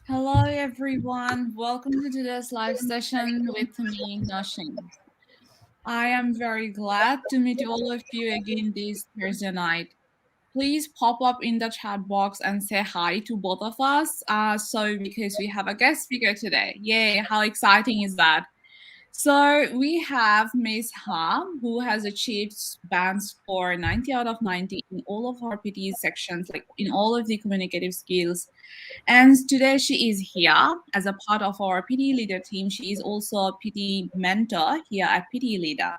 Hello everyone, welcome to today's live session with me, Noshin. I am very glad to meet all of you again this Thursday night. Please pop up in the chat box and say hi to both of us. Because we have a guest speaker today. Yay, how exciting is that? So we have Ms Ha, who has achieved bands for 90 out of 90 in all of our PTE sections, like in all of the communicative skills. And today she is here as a part of our PTE Leader team. She is also a PTE mentor here at PTE Leader.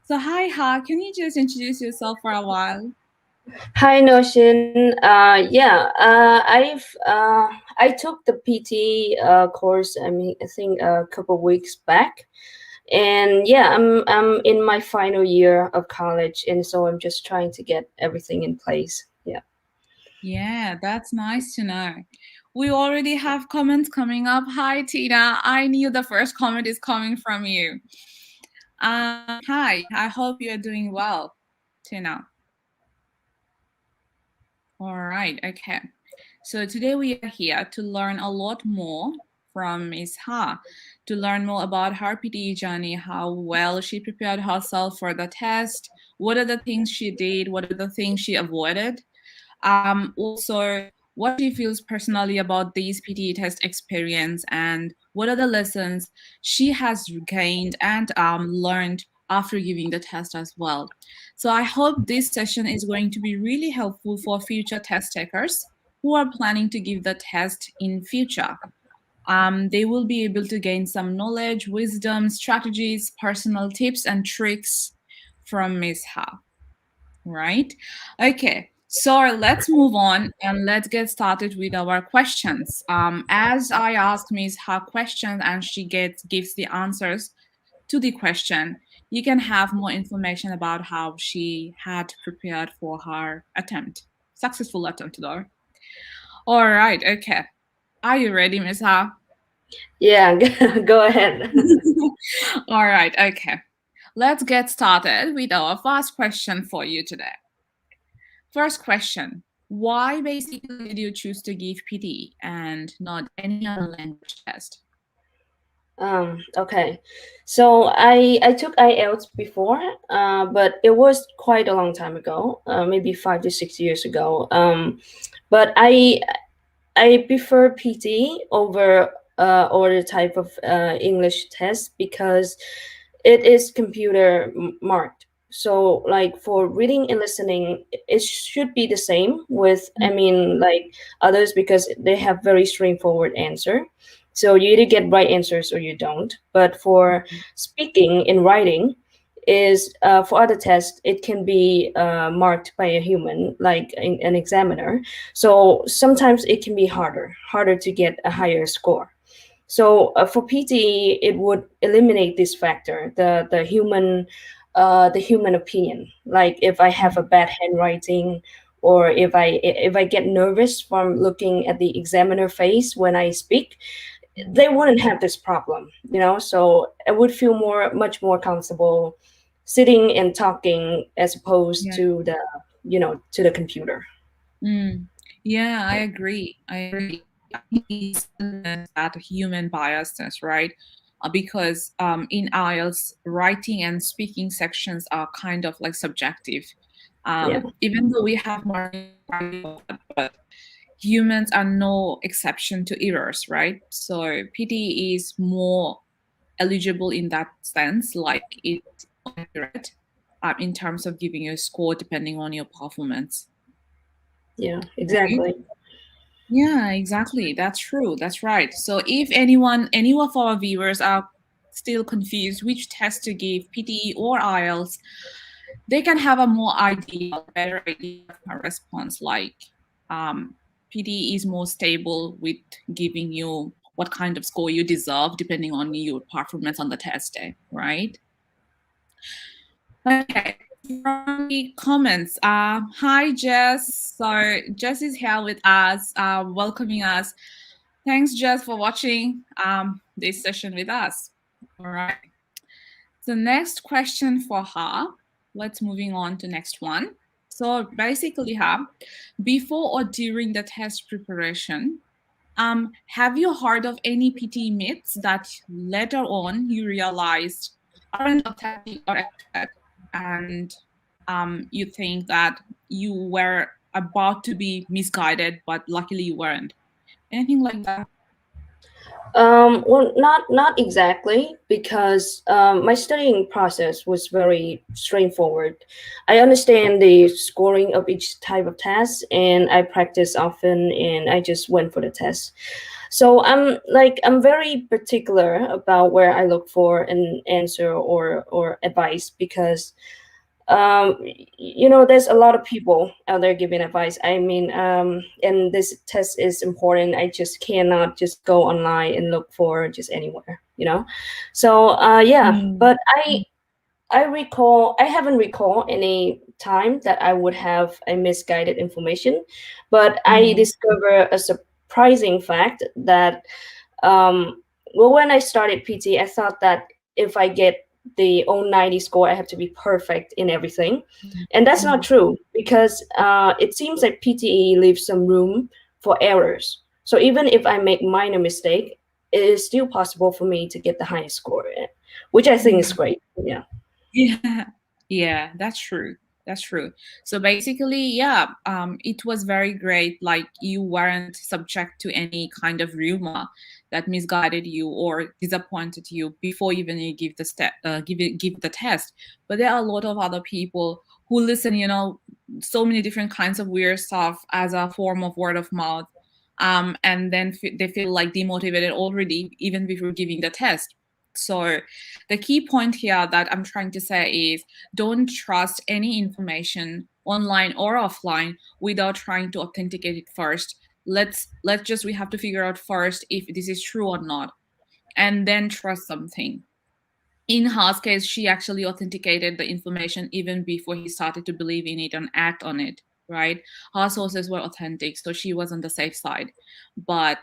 So hi Ha, can you just introduce yourself for a while? Hi Notion. I took the PT course. I think a couple weeks back, and yeah, I'm in my final year of college, and so I'm just trying to get everything in place. Yeah, that's nice to know. We already have comments coming up. Hi Tina, I knew the first comment is coming from you. Hi, I hope you're doing well, Tina. All right, okay. So today we are here to learn a lot more from Ms. Ha, to learn more about her PTE journey, how well she prepared herself for the test, what are the things she did, what are the things she avoided, also what she feels personally about these PTE test experience, and what are the lessons she has gained and learned after giving the test as well. So I hope this session is going to be really helpful for future test takers who are planning to give the test in future. They will be able to gain some knowledge, wisdom, strategies, personal tips and tricks from Ms. Ha. Right? Okay. So let's move on and let's get started with our questions. As I ask Ms. her questions and she gives the answers to the question, you can have more information about how she had prepared for her attempt. Successful attempt, though. All right. Okay. Are you ready, Ms. Ha? Yeah, go ahead. All right. Okay. Let's get started with our first question for you today. First question, why basically did you choose to give PTE and not any other language test? Okay. So I took IELTS before, but it was quite a long time ago, maybe 5 to 6 years ago. But I prefer PT over the type of English test because it is computer marked. So like for reading and listening, it should be the same with, I mean, like others, because they have very straightforward answer. So you either get right answers or you don't. But for speaking and writing, is for other tests, it can be marked by a human, like an examiner. So sometimes it can be harder to get a higher score. So for PTE, it would eliminate this factor, the human opinion. Like if I have a bad handwriting, or if I get nervous from looking at the examiner face when I speak, they wouldn't have this problem, you know. So I would feel much more comfortable sitting and talking as opposed Yeah. to the computer. Yeah, I agree. I agree. I think it's that human biasness, right? Because in IELTS, writing and speaking sections are kind of like subjective. Yeah. Even though we have more, but humans are no exception to errors, right? So PTE is more eligible in that sense, like it's accurate in terms of giving you a score depending on your performance. Yeah, Right? exactly. Yeah, exactly. That's true. That's right. So if any of our viewers are still confused which test to give, PTE or IELTS, they can have a more idea, better idea of a response. Like PTE is more stable with giving you what kind of score you deserve depending on your performance on the test day, right? Okay. From the comments, hi Jess. So Jess is here with us, welcoming us. Thanks, Jess, for watching this session with us. All right. The next question for her. Let's moving on to next one. So basically, before or during the test preparation, have you heard of any PT myths that later on you realized aren't authentic or accurate, and you think that you were about to be misguided, but luckily you weren't? Anything like that? Well, not exactly, because my studying process was very straightforward. I understand the scoring of each type of test, and I practice often, and I just went for the test. So I'm very particular about where I look for an answer or advice, because there's a lot of people out there giving advice. I mean, and this test is important. I just cannot just go online and look for just anywhere. So yeah, Mm. but I haven't recalled any time that I would have a misguided information, but I Mm. discover a surprising fact that well, when I started PT, I thought that if I get the 090 score, I have to be perfect in everything. And that's not Mm. true, because it seems like PTE leaves some room for errors. So even if I make minor mistake, it is still possible for me to get the highest score, which I think is Mm. great. Yeah. Yeah, yeah, that's true. That's true. So basically, yeah, it was very great. Like you weren't subject to any kind of rumor that misguided you or disappointed you before even you give the give the test. But there are a lot of other people who listen, so many different kinds of weird stuff as a form of word of mouth, and then they feel like demotivated already even before giving the test. So the key point here that I'm trying to say is don't trust any information online or offline without trying to authenticate it first. Let's just we have to figure out first if this is true or not, and then trust something. In Ha's case, she actually authenticated the information even before he started to believe in it and act on it, right? Her sources were authentic, so she was on the safe side. But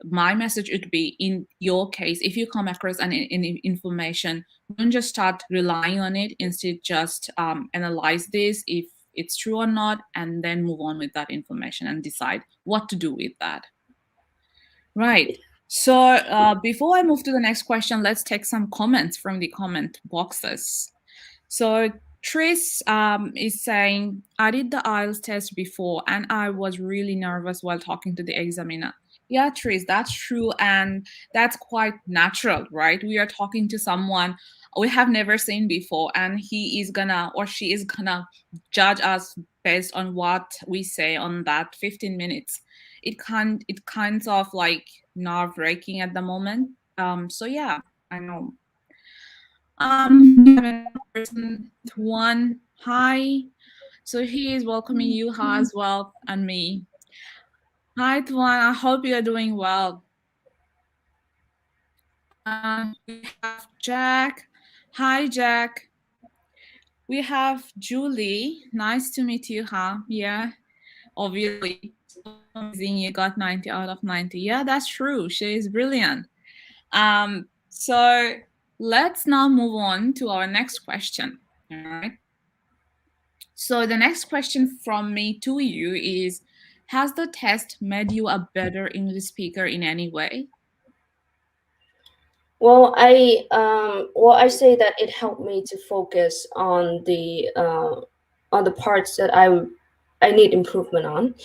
my message would be, in your case, if you come across any information, don't just start relying on it. Instead, just analyze this if it's true or not, and then move on with that information and decide what to do with that. Right. So before I move to the next question, let's take some comments from the comment boxes. So Tris is saying, I did the IELTS test before and I was really nervous while talking to the examiner. Yeah, Tris, that's true. And that's quite natural, right? We are talking to someone we have never seen before, and he is gonna or she is gonna judge us based on what we say on that 15 minutes. It kinds of like nerve-wracking at the moment. So yeah, I know. We have another person, Tuan. Hi. So he is welcoming you as well and me. Hi, Tuan. I hope you are doing well. We have Jack. Hi, Jack. We have Julie. Nice to meet you, huh? Yeah, obviously. Amazing. You got 90 out of 90. Yeah, that's true. She is brilliant. So let's now move on to our next question. All right. So the next question from me to you is, has the test made you a better English speaker in any way? Well, I say that it helped me to focus on the parts that I need improvement on,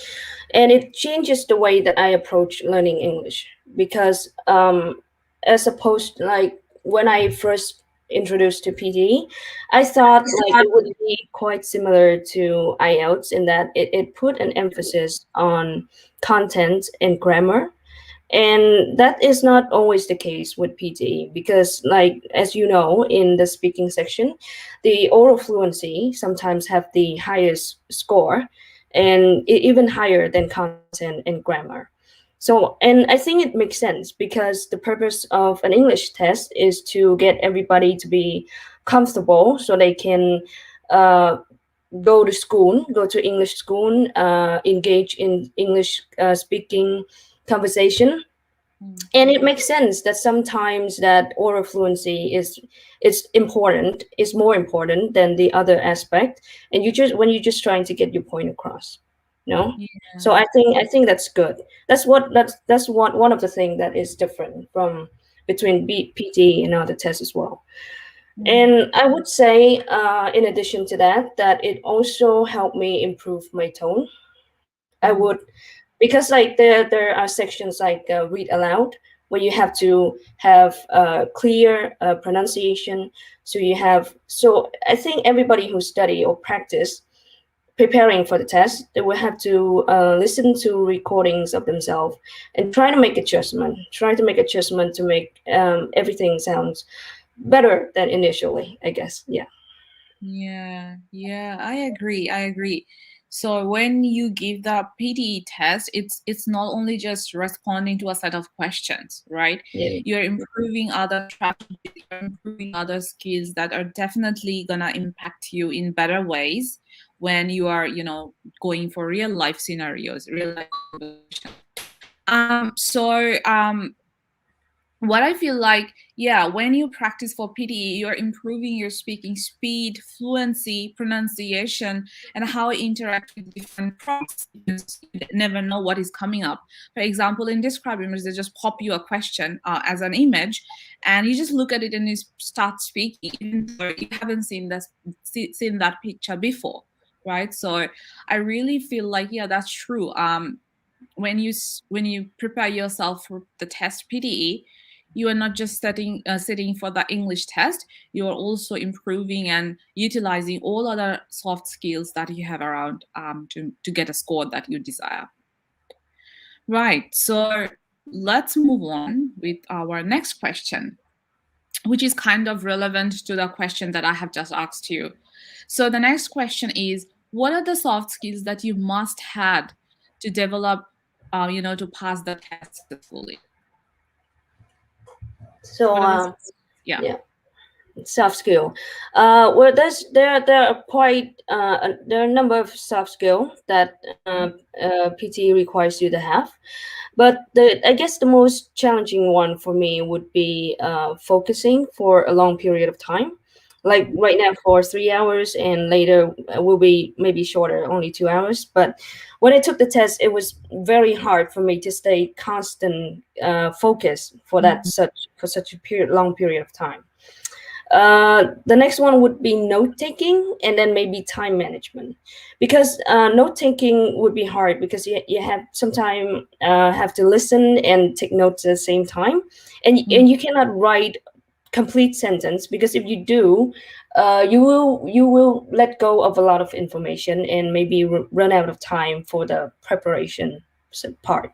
and it changes the way that I approach learning English, because as opposed like when I first introduced to PTE, I thought like it would be quite similar to IELTS in that it put an emphasis on content and grammar, and that is not always the case with PTE, because like as you know, in the speaking section, the oral fluency sometimes have the highest score, and even higher than content and grammar. So, and I think it makes sense, because the purpose of an English test is to get everybody to be comfortable so they can uh, go to school, go to English school, engage in English speaking conversation. And it makes sense that sometimes that oral fluency is important, is more important than the other aspect, and you just when you're just trying to get your point across, Yeah. so I think that's good. That's one of the things that is different from between PT and other tests as well. And I would say, in addition to that, that it also helped me improve my tone. I would, because like there are sections like read aloud, where you have to have clear pronunciation. So I think everybody who study or practice preparing for the test, they will have to listen to recordings of themselves and try to make adjustment to make everything sounds better than initially, I guess. Yeah, I agree. So when you give the PTE test, it's not only just responding to a set of questions, right? Yeah. You're improving other strategies, you're improving other skills that are definitely gonna impact you in better ways when you are, going for real life scenarios, real life situations. What I feel like, yeah, when you practice for PTE, you're improving your speaking speed, fluency, pronunciation, and how you interact with different prompts. You never know what is coming up. For example, in Describe Image, they just pop you a question as an image, and you just look at it and you start speaking, even though you haven't seen that picture before, right? So I really feel like, yeah, that's true. When you prepare yourself for the test PTE, you are not just sitting for the English test, you are also improving and utilizing all other soft skills that you have around to get a score that you desire. Right, so let's move on with our next question, which is kind of relevant to the question that I have just asked you. So the next question is, what are the soft skills that you must have to develop, to pass the test successfully? So Yeah. soft skill. Well, there are quite there are a number of soft skill that PT requires you to have, but I guess the most challenging one for me would be focusing for a long period of time, Like right now for 3 hours, and later will be maybe shorter, only 2 hours. But when I took the test, it was very hard for me to stay constant focus for that such a long period of time. The next one would be note taking, and then maybe time management, because note taking would be hard because you have sometimes have to listen and take notes at the same time, and you cannot write complete sentence, because if you do, you will let go of a lot of information and maybe run out of time for the preparation part.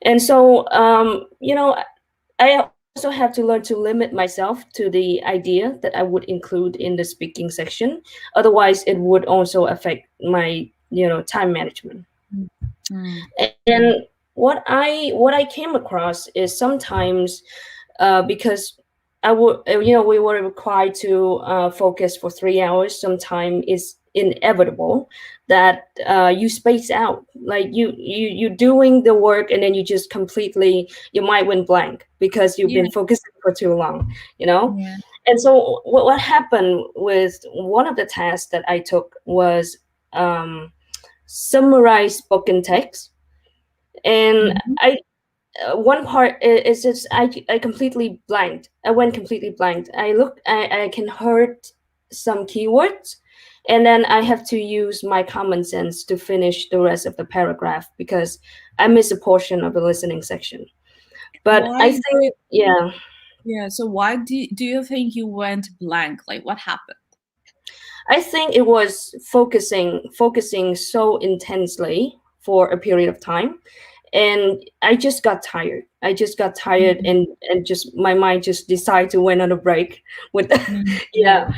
And so I also have to learn to limit myself to the idea that I would include in the speaking section. Otherwise, it would also affect my time management. And what I came across is sometimes because I would we were required to focus for 3 hours. Sometimes it's inevitable that you space out, like you doing the work, and then you just completely, your mind went blank because you've been focusing for too long. Yeah. And so what happened with one of the tasks that I took was summarize spoken text. And I one part is just I completely blanked. I went completely blanked. I can heard some keywords, and then I have to use my common sense to finish the rest of the paragraph because I missed a portion of the listening section. But Why I think, yeah. Yeah, so why do you think you went blank? Like, what happened? I think it was focusing so intensely for a period of time, and I just got tired. And just my mind just decided to went on a break with yeah.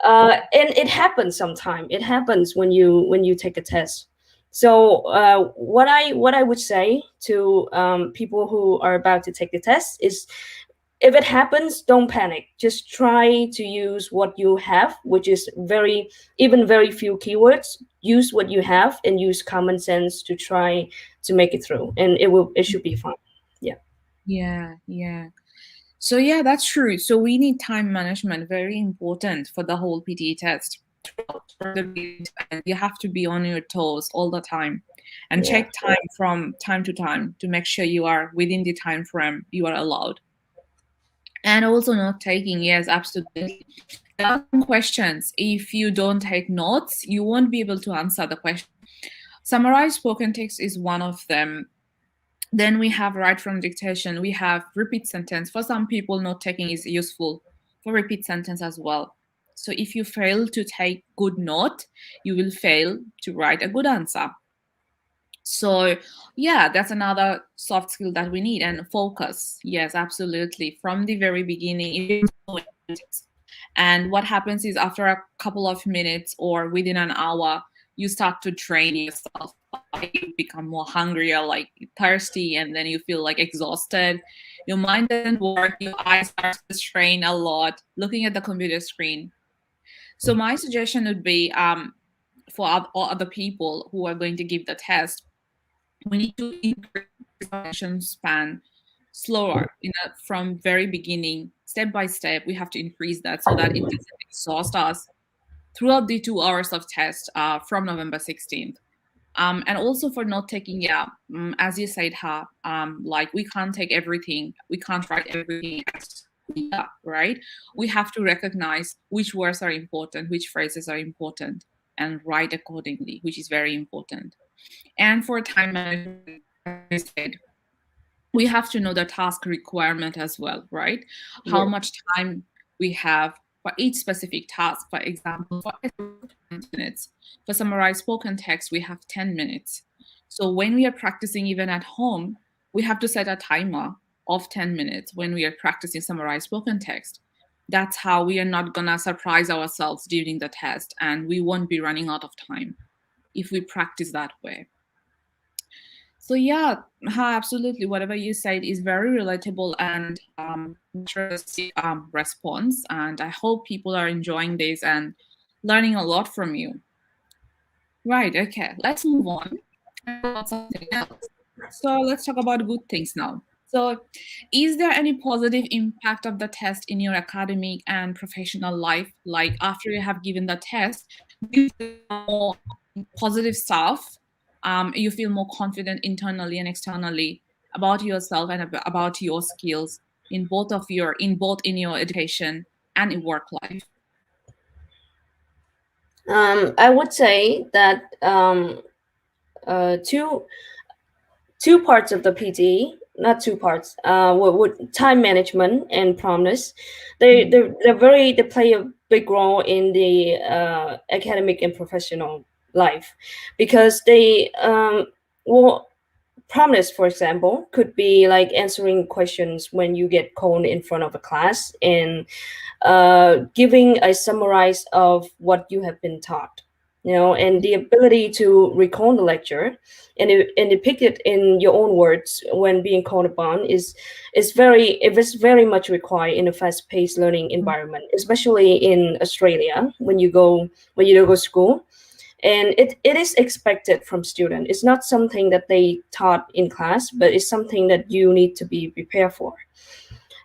And it happens sometime. It happens when you take a test. So what I would say to people who are about to take the test is, if it happens, don't panic. Just try to use what you have, which is very few keywords. Use what you have and use common sense to try to make it through, and it should be fine. Yeah. Yeah. So yeah, that's true. So we need time management, very important for the whole PTE test. And you have to be on your toes all the time and check time from time to time to make sure you are within the time frame you are allowed. And also note taking, yes, absolutely. There are some questions, if you don't take notes, you won't be able to answer the question. Summarized spoken text is one of them. Then we have write from dictation. We have repeat sentence. For some people, note taking is useful for repeat sentence as well. So if you fail to take good note, you will fail to write a good answer. So yeah, that's another soft skill that we need. And focus, yes, absolutely, from the very beginning. And what happens is, after a couple of minutes or within an hour, you start to train yourself. You become more hungry, or like thirsty, and then you feel like exhausted. Your mind doesn't work, your eyes start to strain a lot looking at the computer screen. So my suggestion would be, for all other people who are going to give the test, we need to increase the attention span slower, from very beginning, step by step. We have to increase that so that it doesn't exhaust us throughout the 2 hours of test from November 16th. And also for note taking, as you said, like, we can't take everything, we can't write everything as right? We have to recognize which words are important, which phrases are important, and write accordingly, which is very important. And for time management, as I said, we have to know the task requirement as well, right? How much time we have for each specific task. For example, for 20 minutes. For summarized spoken text, we have 10 minutes. So when we are practicing even at home, we have to set a timer of 10 minutes when we are practicing summarized spoken text. That's how we are not gonna surprise ourselves during the test, and we won't be running out of time if we practice that way. So yeah, absolutely. Whatever you said is very relatable and interesting response. And I hope people are enjoying this and learning a lot from you. Right. Okay. Let's move on. About something else. So let's talk about good things now. So, is there any positive impact of the test in your academic and professional life? Like after you have given the test, do you feel more positive stuff? You feel more confident internally and externally about yourself and about your skills in both in your education and in work life. I would say that two parts of the PTE, not two parts, with time management and promptness. They play a big role in the academic and professional life, because well, promptness, for example, could be like answering questions when you get called in front of a class, and giving a summarize of what you have been taught, and the ability to recall the lecture and depict it in your own words when being called upon is very much required in a fast-paced learning environment, especially in Australia when you go to school. And it is expected from student. It's not something that they taught in class, but it's something that you need to be prepared for.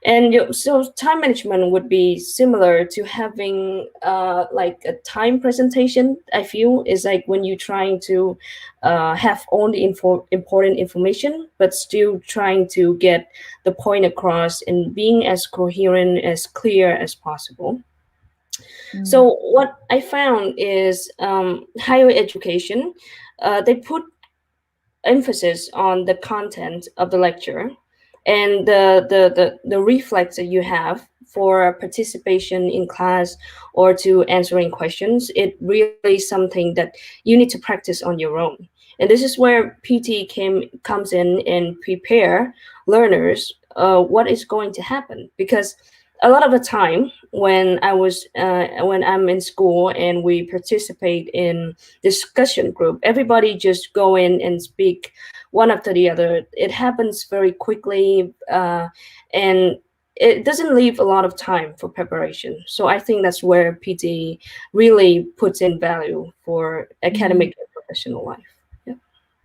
And so time management would be similar to having like a time presentation. I feel is like when you're trying to have all the important information, but still trying to get the point across and being as coherent, as clear as possible. So what I found is higher education, they put emphasis on the content of the lecture, and the reflex that you have for participation in class or to answering questions. It really is something that you need to practice on your own. And this is where PT comes in and prepare learners what is going to happen. Because a lot of the time when I'm in school and we participate in discussion group, everybody just go in and speak one after the other. It happens very quickly, and it doesn't leave a lot of time for preparation. So I think that's where PT really puts in value for academic and professional life.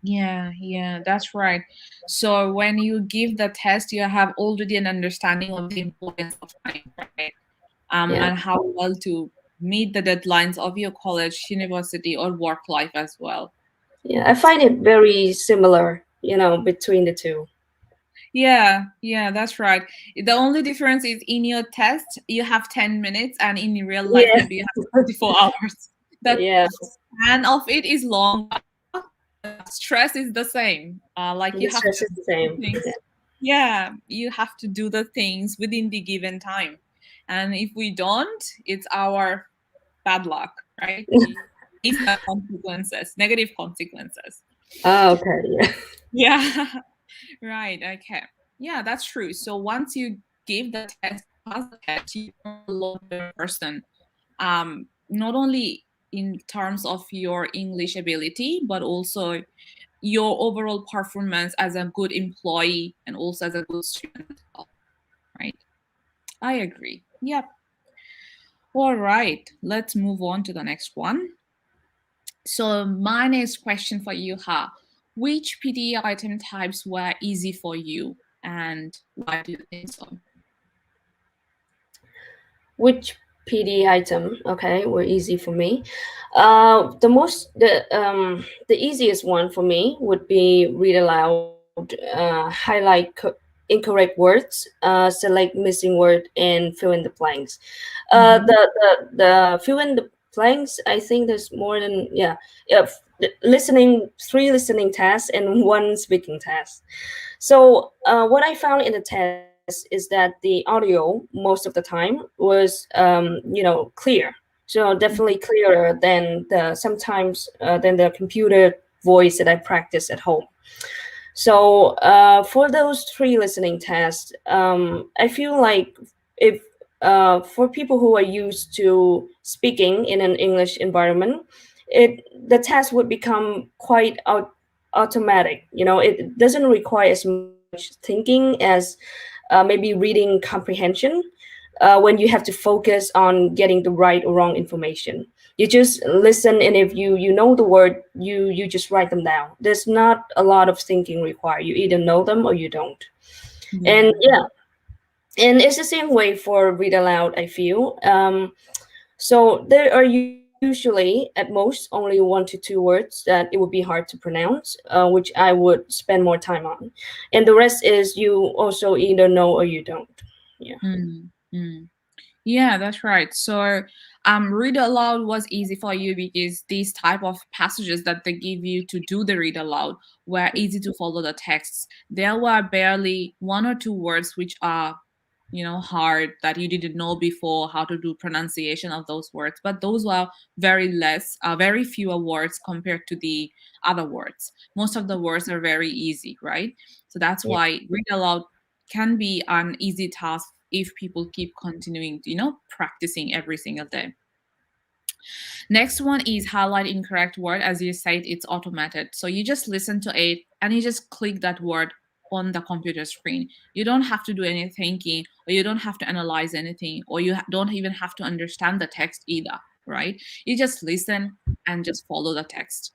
Yeah, that's right. So when you give the test, you have already an understanding of the importance of time, right? And how well to meet the deadlines of your college, university, or work life as well. Yeah, I find it very similar, between the two. Yeah, that's right. The only difference is in your test, you have 10 minutes, and in real life, Yeah, maybe you have 24 hours. The yeah. span of it is long. Stress is the same. Like you The have stress to is the do same. things. Yeah, you have to do the things within the given time. And if we don't, it's our bad luck, right? It's the consequences, negative consequences. Oh, okay. Yeah. Yeah, right. Okay. Yeah, that's true. So once you give the test, pass the test, you are a lot better person. Not only in terms of your English ability, but also your overall performance as a good employee and also as a good student as well, right? I agree. Yep. All right, let's move on to the next one. So my next question for you, Ha. Which PTE item types were easy for you and why do you think so? Which PD item, okay, were easy for me. The easiest one for me would be read aloud, highlight incorrect words, select missing word, and fill in the blanks. The fill in the blanks, I think there's more than three listening tasks and one speaking task. So what I found in the test is that the audio most of the time was clear. So definitely clearer than the computer voice that I practice at home. So for those three listening tests, I feel like if for people who are used to speaking in an English environment, the test would become quite automatic. It doesn't require as much thinking as maybe reading comprehension. When you have to focus on getting the right or wrong information, you just listen, and if you know the word, you just write them down. There's not a lot of thinking required. You either know them or you don't. And Yeah. yeah, and it's the same way for read aloud, I feel. So there are usually at most only 1 to 2 words that it would be hard to pronounce, which I would spend more time on, and the rest is you also either know or you don't. Yeah. Mm, mm. Yeah, that's right. So, read aloud was easy for you because these type of passages that they give you to do the read aloud were easy to follow the texts. There were barely 1 or 2 words which are, hard that you didn't know before how to do pronunciation of those words. But those were very fewer words compared to the other words. Most of the words are very easy, right? So that's Yeah. why read aloud can be an easy task if people keep continuing, practicing every single day. Next one is highlight incorrect word. As you said, it's automated. So you just listen to it and you just click that word on the computer screen. You don't have to do any thinking, or you don't have to analyze anything, or you don't even have to understand the text either, right? You just listen and just follow the text.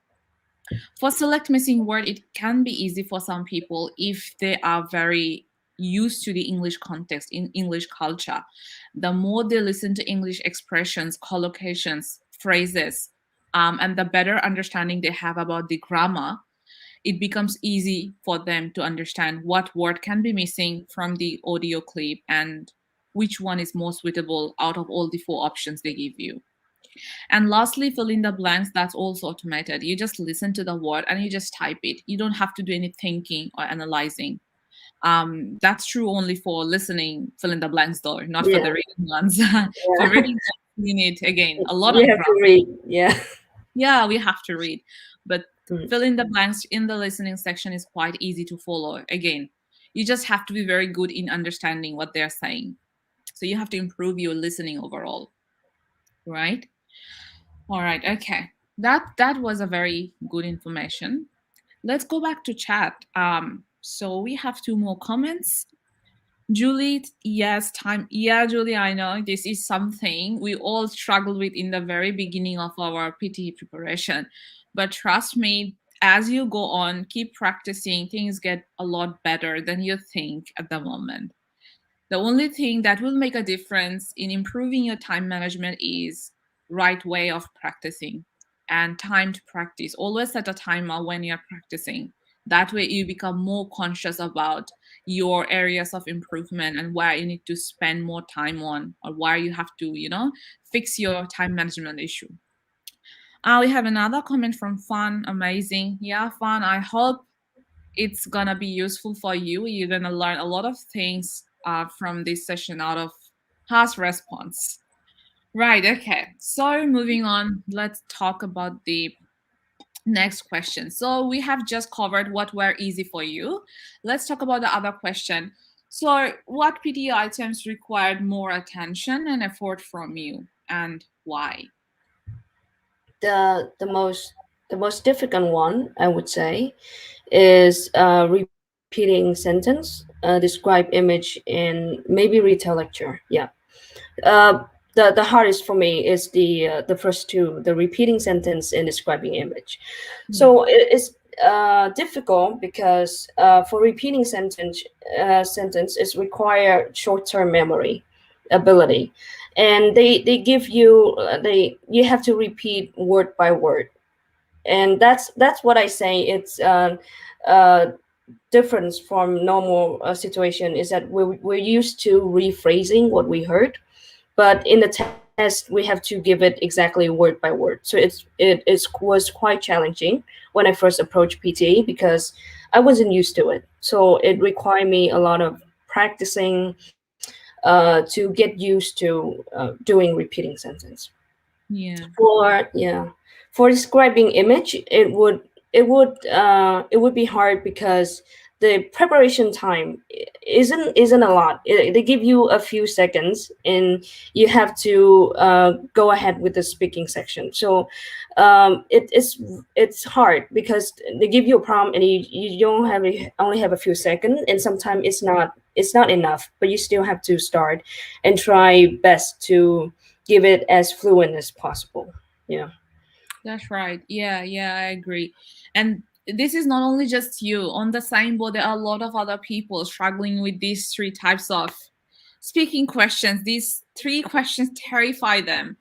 For select missing word, it can be easy for some people if they are very used to the English context, in English culture. The more they listen to English expressions, collocations, phrases, and the better understanding they have about the grammar, it becomes easy for them to understand what word can be missing from the audio clip and which one is more suitable out of all the 4 options they give you. And lastly, fill in the blanks. That's also automated. You just listen to the word and you just type it. You don't have to do any thinking or analyzing. That's true only for listening, fill in the blanks though, not for Yeah. the reading ones. For Yeah. reading, you need again a lot You of have to grammar. read. Yeah. Yeah, we have to read, but Mm. fill in the blanks in the listening section is quite easy to follow. Again, you just have to be very good in understanding what they're saying. So you have to improve your listening overall, right? All right, okay. That was a very good information. Let's go back to chat. So we have 2 more comments. Julie, yes, time. Yeah, Julie, I know this is something we all struggled with in the very beginning of our PTE preparation. But trust me, as you go on, keep practicing, things get a lot better than you think at the moment. The only thing that will make a difference in improving your time management is right way of practicing and time to practice. Always set a timer when you're practicing. That way you become more conscious about your areas of improvement and where you need to spend more time on, or where you have to, fix your time management issue. We have another comment from Fun. Amazing. Yeah, Fun. I hope it's gonna be useful for you. You're gonna learn a lot of things from this session out of past response. Right, okay. So moving on, let's talk about the next question. So we have just covered what were easy for you. Let's talk about the other question. So what PTE items required more attention and effort from you, and why? The most difficult one, I would say, is repeating sentence, describe image, and maybe retell lecture. Yeah. Uh, the hardest for me is the first two, the repeating sentence and describing image. Yeah. So it's difficult because for repeating sentence is require short term memory ability, and they give you they you have to repeat word by word, and that's what I say. It's uh, difference from normal situation is that we're used to rephrasing what we heard, but in the test we have to give it exactly word by word. So was quite challenging when I first approached PTE because I wasn't used to it. So it required me a lot of practicing to get used to doing repeating sentence. Yeah. For describing image, it would be hard because the preparation time isn't a lot. They give you a few seconds and you have to go ahead with the speaking section. So it's hard because they give you a prompt and you don't have only have a few seconds, and sometimes it's not enough, but you still have to start and try best to give it as fluent as possible. Yeah. That's right. Yeah, yeah, I agree. And this is not only just you. On the same board, there are a lot of other people struggling with these 3 types of speaking questions. These 3 questions terrify them,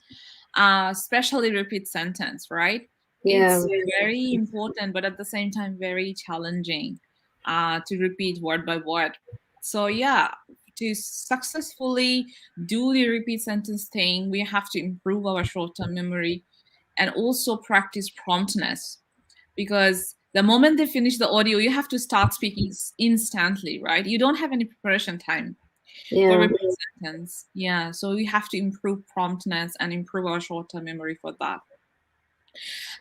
especially repeat sentence, right? Yeah. It's very important, but at the same time, very challenging to repeat word by word. So yeah, to successfully do the repeat sentence thing, we have to improve our short-term memory and also practice promptness, because the moment they finish the audio, you have to start speaking instantly, right? You don't have any preparation time for Yeah. repeat sentence. Yeah, so we have to improve promptness and improve our short-term memory for that.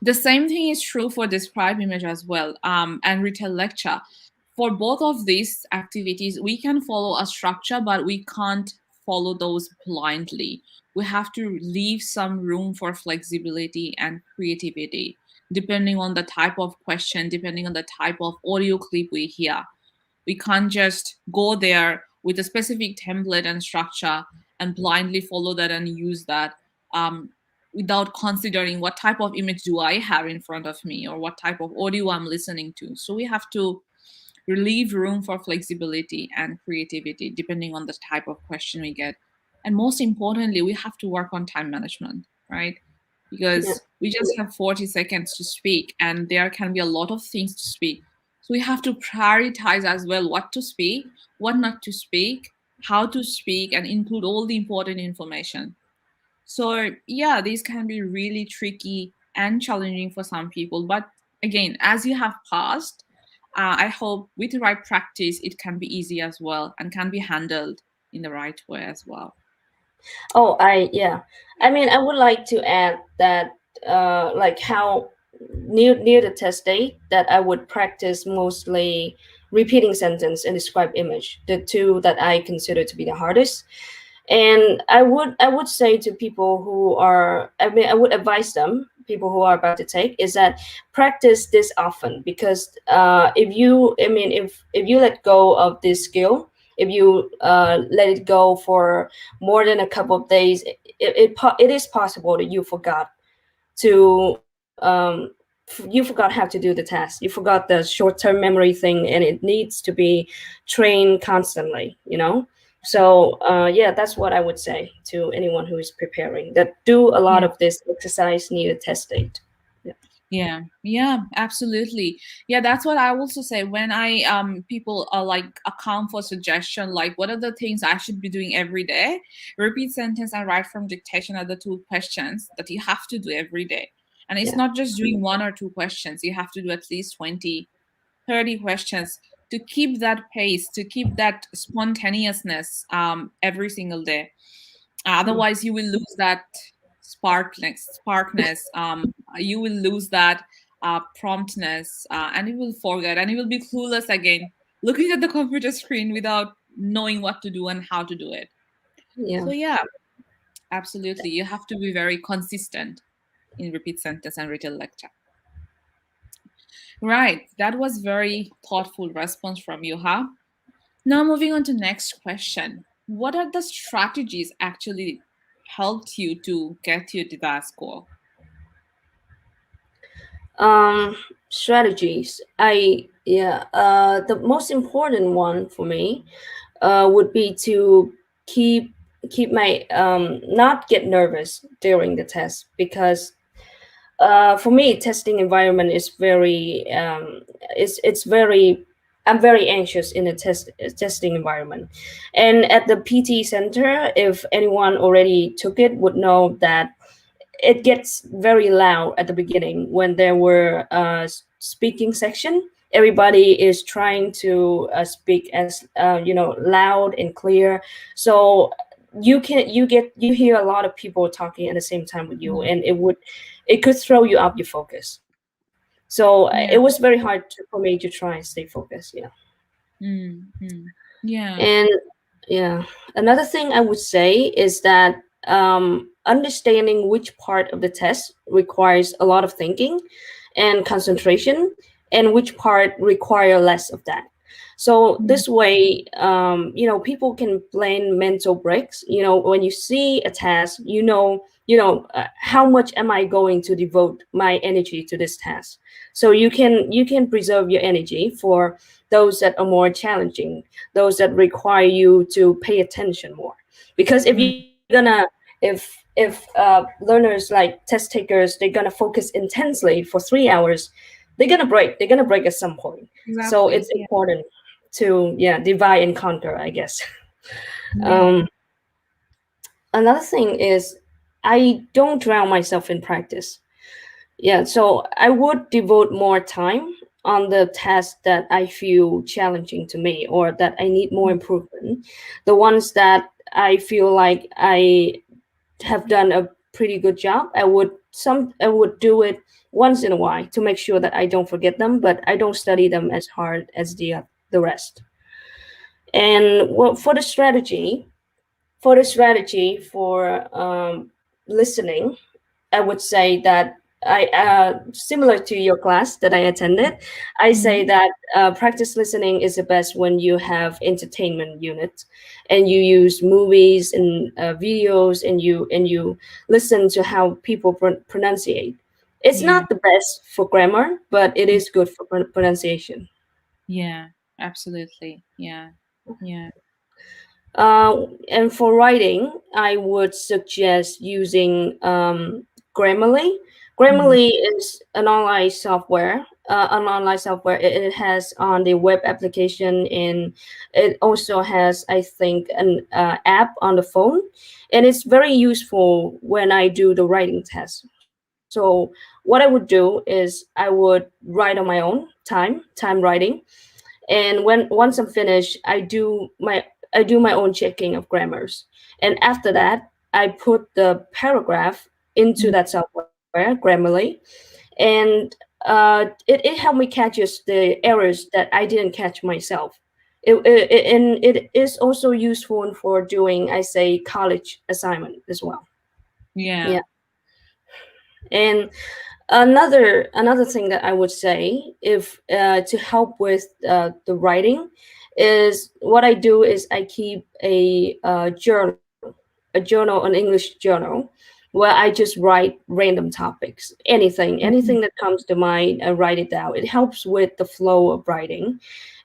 The same thing is true for describe image as well, and retell lecture. For both of these activities, we can follow a structure, but we can't follow those blindly. We have to leave some room for flexibility and creativity, depending on the type of question, depending on the type of audio clip we hear. We can't just go there with a specific template and structure and blindly follow that and use that, without considering what type of image do I have in front of me or what type of audio I'm listening to. So we have to leave room for flexibility and creativity depending on the type of question we get. And most importantly, we have to work on time management, right? Yeah. Because we just have 40 seconds to speak and there can be a lot of things to speak. So we have to prioritize as well what to speak, what not to speak, how to speak, and include all the important information. So yeah, these can be really tricky and challenging for some people. But again, as you have passed, I hope with the right practice, it can be easy as well and can be handled in the right way as well. Oh, I mean, I would like to add that, like how near the test date, that I would practice mostly repeating sentence and describe image, the two that I consider to be the hardest. And I would say to people who are, I mean, I would advise them, people who are about to take, is that practice this often, because if you, I mean, if you let go of this skill, if you let it go for more than a couple of days, it is possible that you forgot to you forgot how to do the test, you forgot the short-term memory thing, and it needs to be trained constantly, you know. So yeah, that's what I would say to anyone who is preparing, that do a lot Yeah. of this exercise near the test date. Yeah, absolutely. Yeah, that's what I also say when I people are like account for suggestion, like what are the things I should be doing every day. Repeat sentence and write from dictation are the 2 questions that you have to do every day. And it's Yeah. not just doing 1 or 2 questions, you have to do at least 20, 30 questions to keep that pace, to keep that spontaneousness every single day. Otherwise, you will lose that sparkness. You will lose that promptness, and you will forget, and you will be clueless again, looking at the computer screen without knowing what to do and how to do it. Yeah. So yeah, absolutely, you have to be very consistent in repeat sentence and retail lecture. Right, that was very thoughtful response from you, huh? Now moving on to next question. What are the strategies actually helped you to get your desired score? Strategies, the most important one for me would be to keep my not get nervous during the test, because for me, testing environment is very it's very, I'm very anxious in a testing environment. And at the PT center, if anyone already took it, would know that it gets very loud at the beginning when there were speaking section. Everybody is trying to speak as loud and clear. So you hear a lot of people talking at the same time with you, and it could throw you off your focus. So Yeah. it was very hard for me to try and stay focused. Yeah. Mm-hmm. Yeah. And yeah, another thing I would say is that understanding which part of the test requires a lot of thinking and concentration, and which part require less of that. So this way, people can plan mental breaks. When you see a task, how much am I going to devote my energy to this task. So you can preserve your energy for those that are more challenging, those that require you to pay attention more. Because if you're gonna if learners like test takers, they're gonna focus intensely for 3 hours, they're gonna break at some point. So Exactly. it's Yeah. important to, divide and conquer, I guess. Yeah. um Another thing is, I don't drown myself in practice. Yeah, so I would devote more time on the tasks that I feel challenging to me or that I need more improvement. The ones that I feel like I have done a pretty good job, I would do it once in a while to make sure that I don't forget them, but I don't study them as hard as the rest. And for listening, I would say that similar to your class that I attended, I say Mhm. that practice listening is the best when you have entertainment unit, and you use movies and videos, and you listen to how people pronunciate. It's Yeah. not the best for grammar, but it is good for pronunciation. Yeah. Absolutely. Yeah. Yeah. And for writing, I would suggest using Grammarly. Mhm. Grammarly is an online software. It has on the web application, and it also has, I think, an app on the phone, and it's very useful when I do the writing test. So what I would do is I would write on my own time writing, and once I'm finished, I do my own checking of grammars, and after that I put the paragraph into Mm. that software, Grammarly, and it helped me catches the errors that I didn't catch myself. And it is also useful for doing, I say, college assignment as well. Yeah. Yeah. And another thing that I would say, if to help with the writing, is what I do is I keep a journal, an English journal, where I just write random topics, anything Mhm. that comes to mind. I write it down. It helps with the flow of writing,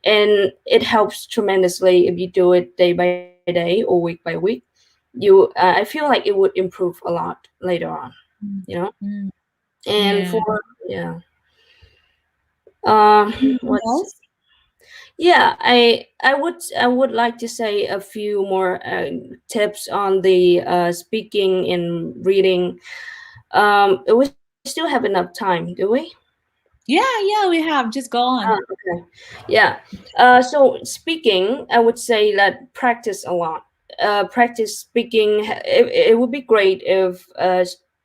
and it helps tremendously if you do it day by day or week by week. I feel like it would improve a lot later on. Mm. You know. Mm. And Yeah. for yeah, Anything what's else? yeah, I would like to say a few more tips on the speaking and reading. We still have enough time, do we? Yeah. Yeah. We have. Just go on. Okay. Yeah. So speaking, I would say that practice a lot. Practice speaking. It would be great if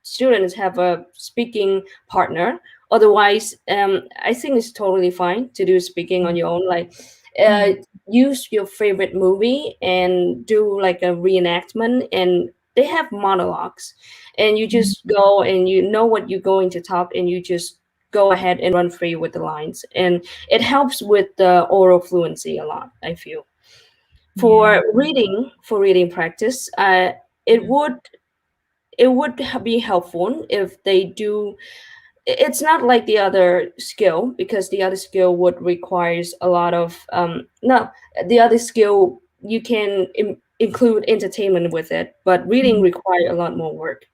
students have a speaking partner. Otherwise, I think it's totally fine to do speaking on your own. Like, uh, Mm. use your favorite movie and do like a reenactment, and they have monologues, and you Mm. just go and you know what you're going to talk, and you just go ahead and run free with the lines, and it helps with the oral fluency a lot, I feel. Yeah. For reading practice, it Mm. would be helpful if they do. It's not like the other skill, because the other skill would requires a lot of no, the other skill you can include entertainment with it, but reading Mhm. require a lot more work.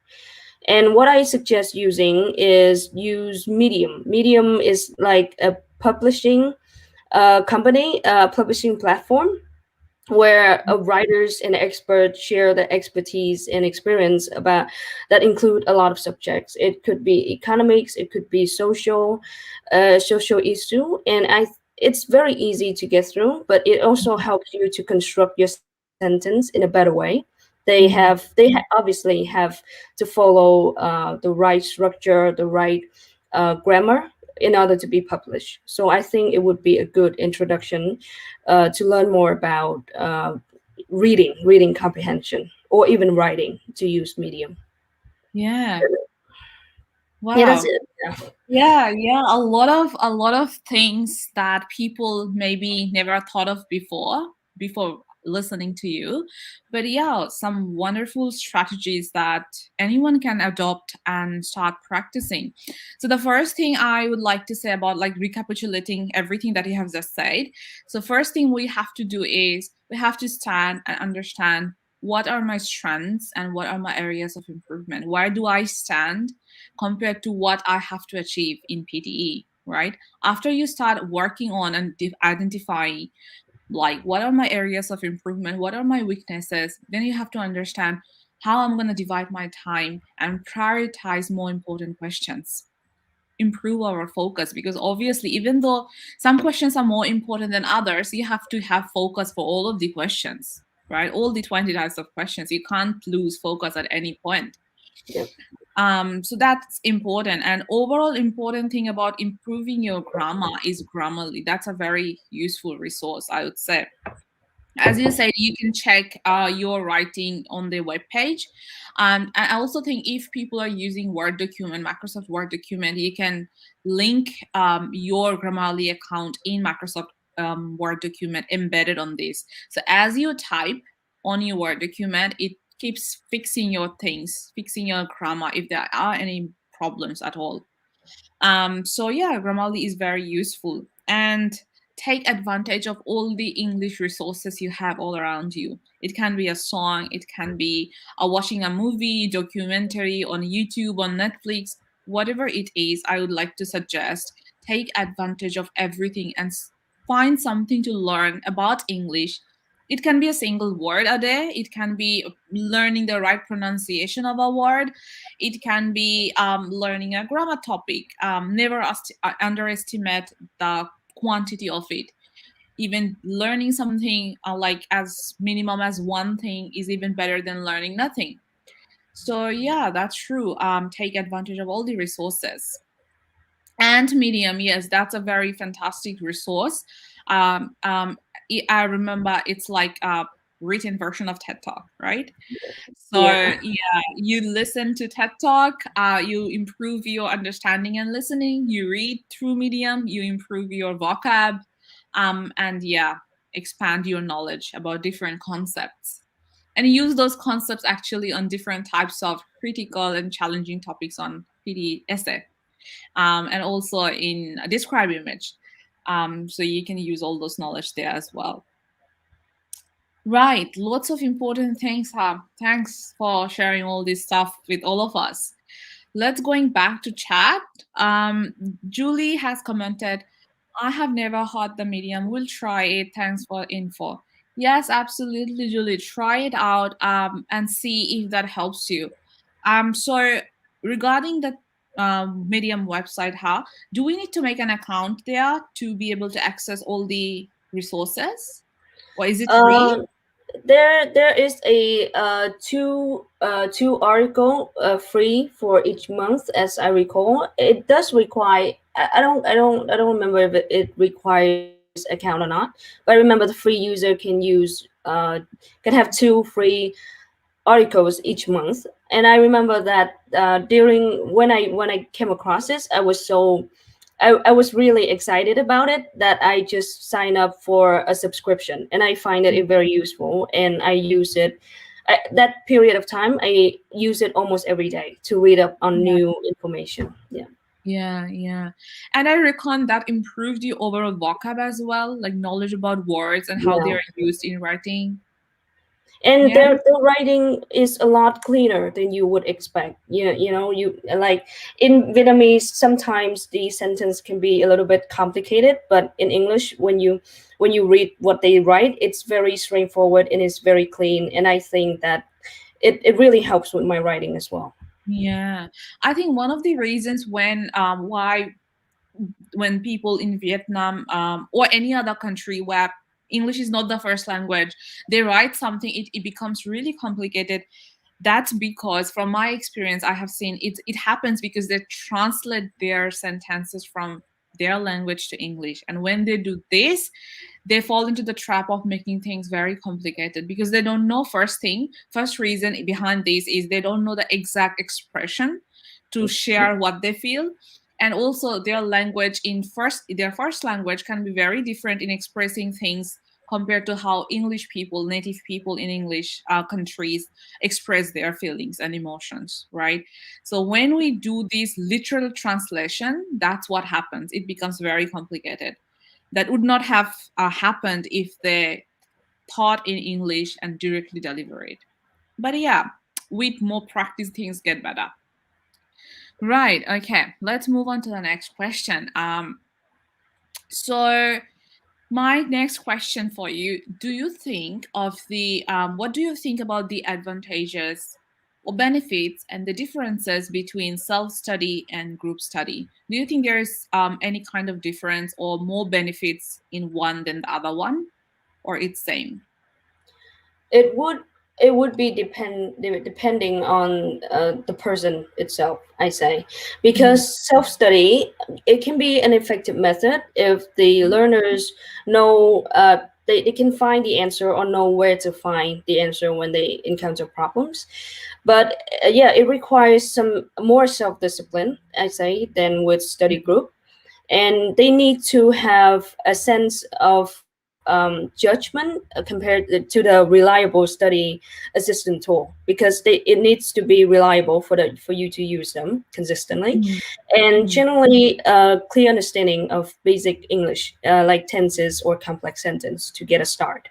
And what I suggest using is use Medium. Medium is like a publishing company, publishing platform, where writers and experts share their expertise and experience about that include a lot of subjects. It could be economics, it could be social issue, and it's very easy to get through, but it also helps you to construct your sentence in a better way. Mhm. Obviously have to follow the right structure, the right grammar, in order to be published. So I think it would be a good introduction to learn more about reading comprehension, or even writing, to use Medium. Yeah. Yeah, that's Wow. it. Yeah. Yeah, yeah, a lot of things that people maybe never thought of before. listening to you. But yeah, some wonderful strategies that anyone can adopt and start practicing. So the first thing I would like to say about like recapitulating everything that you have just said. So first thing we have to do is we have to stand and understand what are my strengths and what are my areas of improvement. Where do I stand compared to what I have to achieve in PTE, right? After you start working on and identifying like what are my areas of improvement, what are my weaknesses, then you have to understand how I'm going to divide my time and prioritize more important questions, improve our focus, because obviously even though some questions are more important than others, you have to have focus for all of the questions, right? All the 20 types of questions, you can't lose focus at any point. Yep. So that's important. And overall important thing about improving your grammar is Grammarly. That's a very useful resource, I would say. As you said, you can check your writing on the web page. And I also think if people are using Word document, Microsoft Word document, you can link your Grammarly account in Microsoft Word document embedded on this. So as you type on your Word document, it keeps fixing your things, fixing your grammar if there are any problems at all. So yeah, Grammarly is very useful. And take advantage of all the English resources you have all around you. It can be a song, it can be watching a movie, documentary on YouTube, on Netflix, whatever it is. I would like to suggest take advantage of everything and find something to learn about English. It can be a single word a day, it can be learning the right pronunciation of a word, it can be learning a grammar topic. Never underestimate the quantity of it. Even learning something like as minimum as one thing is even better than learning nothing. So yeah, that's true. Take advantage of all the resources. And Medium, yes, that's a very fantastic resource. um, um, I remember it's like a written version of TED Talk, right? So Yeah. yeah, you listen to TED Talk, you improve your understanding and listening. You read through Medium, you improve your vocab, and yeah, expand your knowledge about different concepts, and use those concepts actually on different types of critical and challenging topics on PD essay, and also in a describe image. So you can use all those knowledge there as well. Right, lots of important things. Thanks for sharing all this stuff with all of us. Let's going back to chat. Julie has commented, I have never heard the Medium. We'll try it. Thanks for info. Yes, absolutely, Julie. Try it out and see if that helps you. So regarding the Medium website, do we need to make an account there to be able to access all the resources? Or is it free? There is a two article free for each month, as I recall. It does require. I don't remember if it requires account or not. But I remember the free user can have two free articles each month. And I remember that during when I came across this, I was really excited about it, that I just signed up for a subscription, and I find it very useful, and I use it. That period of time, I use it almost every day to read up on new information. Yeah. Yeah. And I reckon that improved your overall vocab as well, like knowledge about words and how they Yeah. are used in writing. And Yeah. their writing is a lot cleaner than you would expect. You like in Vietnamese, sometimes the sentence can be a little bit complicated, but in English, when you read what they write, it's very straightforward and it's very clean. And I think that it really helps with my writing as well. Yeah. I think one of the reasons why when people in Vietnam or any other country where English is not the first language, they write something, it becomes really complicated. That's because, from my experience, I have seen it happens because they translate their sentences from their language to English. And when they do this, they fall into the trap of making things very complicated because they don't know first reason behind this is they don't know the exact expression to share what they feel. And also their language their first language can be very different in expressing things compared to how English people, native people in English countries express their feelings and emotions, right? So when we do this literal translation, that's what happens. It becomes very complicated. That would not have happened if they taught in English and directly deliver it. But yeah, with more practice, things get better. Right. Okay. Let's move on to the next question. So my next question for you: do you think of the what do you think about the advantages or benefits and the differences between self-study and group study? Do you think there's any kind of difference or more benefits in one than the other one, or it's same? It would be depending on the person itself, I say, because self-study, it can be an effective method if the learners know they can find the answer or know where to find the answer when they encounter problems. But yeah, it requires some more self-discipline, I say, than with study group, and they need to have a sense of judgment compared to the reliable study assistant tool, because it needs to be reliable for you to use them consistently, and generally clear understanding of basic English, like tenses or complex sentence to get a start.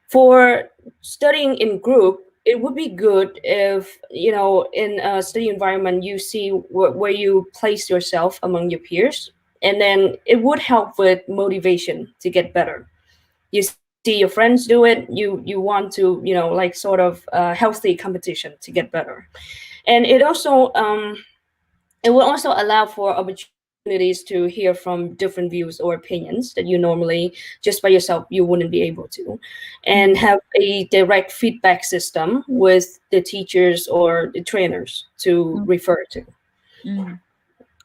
For studying in group, it would be good if, in a study environment, you see where you place yourself among your peers, and then it would help with motivation to get better. You see your friends do it, you want to, like sort of healthy competition to get better. And it will also allow for opportunities to hear from different views or opinions that you normally, just by yourself, you wouldn't be able to, and have a direct feedback system with the teachers or the trainers to refer to.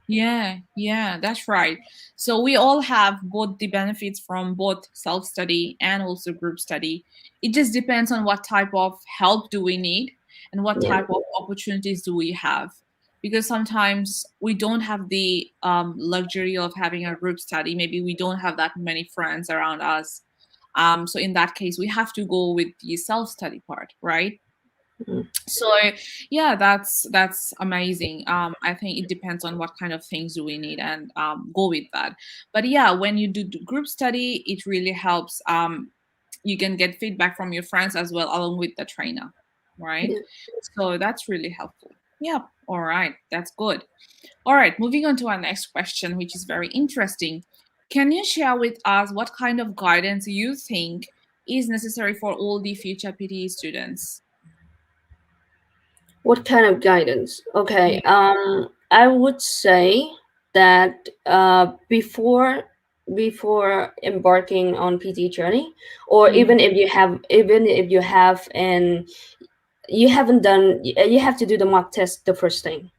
Yeah, that's right. So we all have both the benefits from both self-study and also group study. It just depends on what type of help do we need and what Yeah. type of opportunities do we have. Because sometimes we don't have the luxury of having a group study. Maybe we don't have that many friends around us. So in that case, we have to go with the self-study part, right? So yeah, that's amazing. I think it depends on what kind of things do we need, and go with that. But yeah, when you do group study, it really helps. You can get feedback from your friends as well, along with the trainer, right? Yeah. So that's really helpful. Yeah. All right, that's good. All right, moving on to our next question, which is very interesting. Can you share with us what kind of guidance you think is necessary for all the future PTE students? What kind of guidance? Yeah. Okay. I would say that before embarking on PT journey, or even if you have and you haven't done, you have to do the mock test the first thing.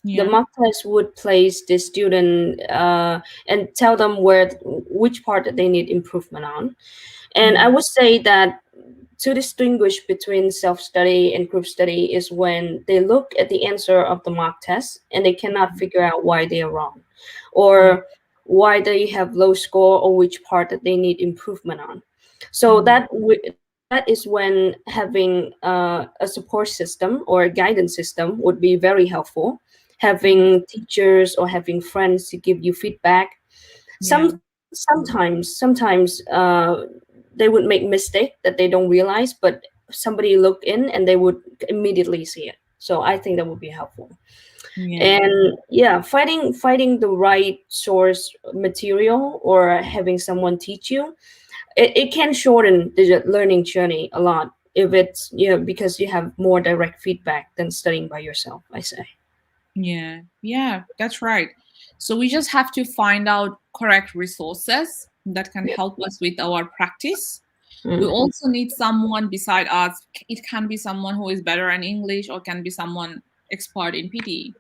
The Yeah. mock test would place the student and tell them which part that they need improvement on. And I would say that to distinguish between self-study and group study is when they look at the answer of the mock test and they cannot figure out why they are wrong, Yeah. or why they have low score, or which part that they need improvement on. So that is when having a support system or a guidance system would be very helpful. Having teachers or having friends to give you feedback. Yeah. Sometimes they would make mistake that they don't realize, but somebody look in and they would immediately see it. So I think that would be helpful. Yeah. And yeah, finding the right source material or having someone teach you, it can shorten the learning journey a lot if it's, because you have more direct feedback than studying by yourself, I say. Yeah. Yeah. That's right. So we just have to find out correct resources that can Yeah. help us with our practice. We Mm. also need someone beside us. It can be someone who is better in English or can be someone expert in PTE.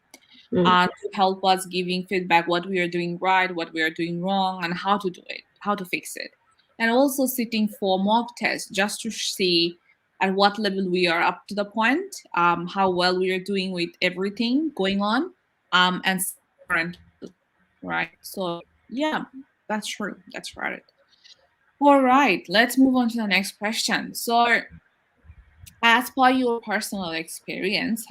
Mm. To help us giving feedback what we are doing right, what we are doing wrong, and how to do it, how to fix it. And also sitting for mock tests just to see at what level we are up to the point, how well we are doing with everything going on, and current, right? So yeah, that's true. That's right. All right, let's move on to the next question. So, as per your personal experience,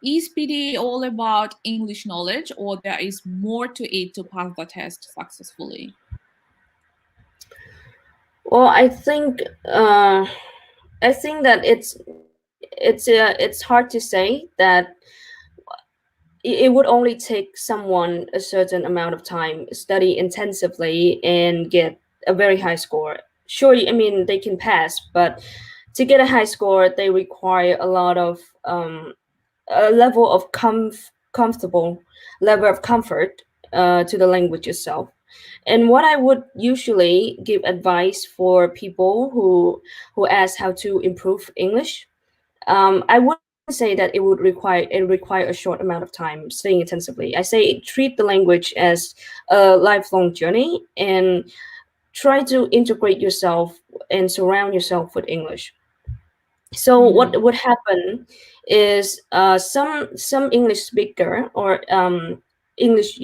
is PTE all about English knowledge, or there is more to it to pass the test successfully? Well, I think that it's hard to say that it would only take someone a certain amount of time, study intensively, and get a very high score. Sure, I mean they can pass, but to get a high score, they require a lot of a level of comfortable level of comfort to the language itself. And what I would usually give advice for people who ask how to improve English, I wouldn't say that it require a short amount of time studying intensively. I say treat the language as a lifelong journey and try to integrate yourself and surround yourself with English. So what would happen is some English speaker or English